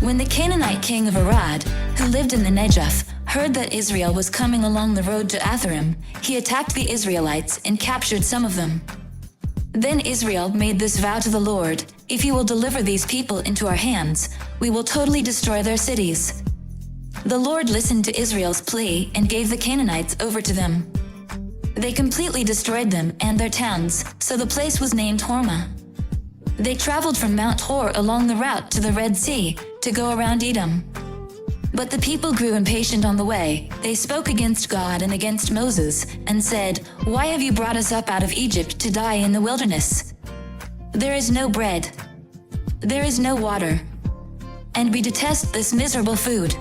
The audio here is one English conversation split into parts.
When the Canaanite king of Arad, who lived in the Negev, heard that Israel was coming along the road to Atharim, he attacked the Israelites and captured some of them. Then Israel made this vow to the Lord: if you will deliver these people into our hands, we will totally destroy their cities. The Lord listened to Israel's plea and gave the Canaanites over to them. They completely destroyed them and their towns, so the place was named Hormah. They traveled from Mount Hor along the route to the Red Sea to go around Edom. But the people grew impatient on the way. They spoke against God and against Moses, and said, "Why have you brought us up out of Egypt to die in the wilderness? There is no bread. There is no water. And we detest this miserable food."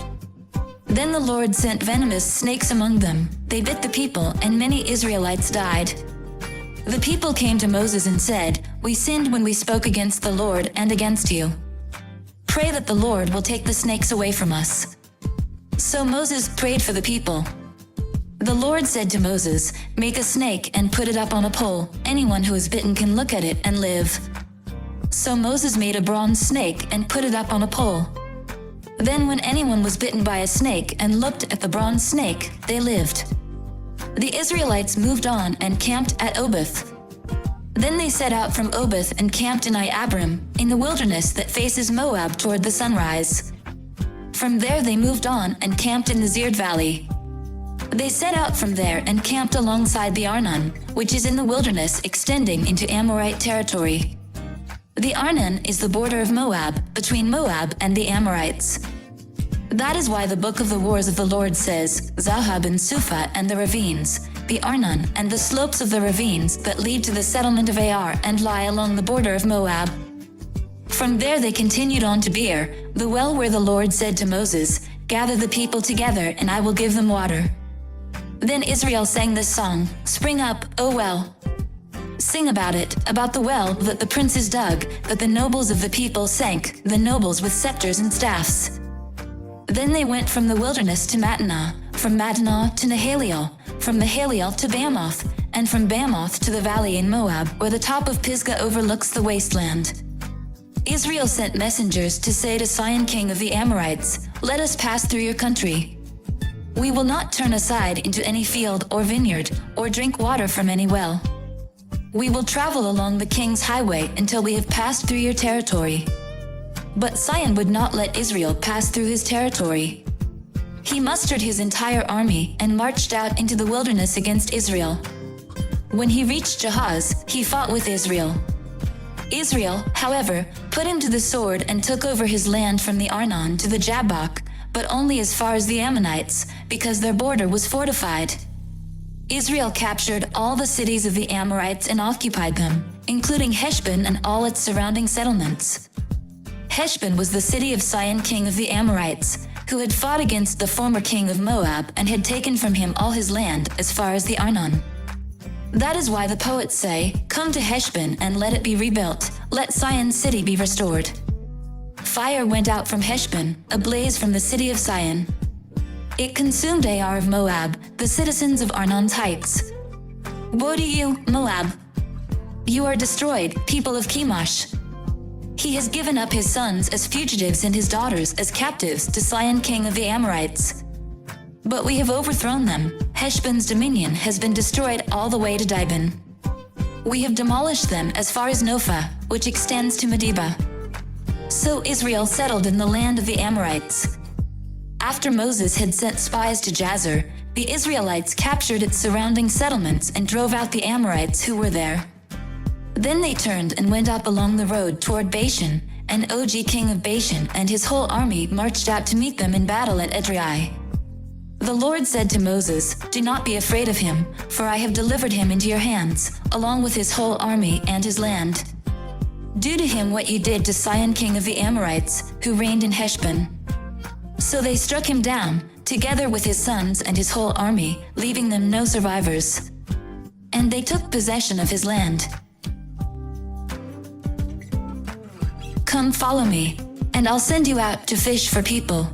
Then the Lord sent venomous snakes among them. They bit the people, and many Israelites died. The people came to Moses and said, "We sinned when we spoke against the Lord and against you. Pray that the Lord will take the snakes away from us." So Moses prayed for the people. The Lord said to Moses, "Make a snake and put it up on a pole. Anyone who is bitten can look at it and live." So Moses made a bronze snake and put it up on a pole. Then when anyone was bitten by a snake and looked at the bronze snake, they lived. The Israelites moved on and camped at Oboth. Then they set out from Oboth and camped in Iabrim, in the wilderness that faces Moab toward the sunrise. From there they moved on and camped in the Zered Valley. They set out from there and camped alongside the Arnon, which is in the wilderness extending into Amorite territory. The Arnon is the border of Moab, between Moab and the Amorites. That is why the book of the wars of the Lord says, Zahab and Suphah and the ravines, the Arnon and the slopes of the ravines that lead to the settlement of Ar and lie along the border of Moab. From there they continued on to Beer, the well where the Lord said to Moses, "Gather the people together and I will give them water." Then Israel sang this song, "Spring up, O well. Sing about it, about the well that the princes dug, that the nobles of the people sank, the nobles with scepters and staffs." Then they went from the wilderness to Mattanah, from Mattanah to Nahaliel, from Nahaliel to Bamoth, and from Bamoth to the valley in Moab, where the top of Pisgah overlooks the wasteland. Israel sent messengers to say to Sihon king of the Amorites, "Let us pass through your country. We will not turn aside into any field or vineyard, or drink water from any well. We will travel along the king's highway until we have passed through your territory." But Sihon would not let Israel pass through his territory. He mustered his entire army and marched out into the wilderness against Israel. When he reached Jahaz, he fought with Israel. Israel, however, put him to the sword and took over his land from the Arnon to the Jabbok, but only as far as the Ammonites, because their border was fortified. Israel captured all the cities of the Amorites and occupied them, including Heshbon and all its surrounding settlements. Heshbon was the city of Sihon king of the Amorites, who had fought against the former king of Moab and had taken from him all his land as far as the Arnon. That is why the poets say, "Come to Heshbon and let it be rebuilt, let Sihon's city be restored." Fire went out from Heshbon, a blaze from the city of Sihon. It consumed Ar of Moab, the citizens of Arnon's heights. Woe to you, Moab! You are destroyed, people of Chemosh. He has given up his sons as fugitives and his daughters as captives to Sihon king of the Amorites. But we have overthrown them. Heshbon's dominion has been destroyed all the way to Dibon. We have demolished them as far as Nophah, which extends to Medeba. So Israel settled in the land of the Amorites. After Moses had sent spies to Jazer, the Israelites captured its surrounding settlements and drove out the Amorites who were there. Then they turned and went up along the road toward Bashan, and Og king of Bashan and his whole army marched out to meet them in battle at Edrei. The Lord said to Moses, "Do not be afraid of him, for I have delivered him into your hands, along with his whole army and his land. Do to him what you did to Sihon king of the Amorites, who reigned in Heshbon." So they struck him down, together with his sons and his whole army, leaving them no survivors. And they took possession of his land. "Come follow me, and I'll send you out to fish for people,"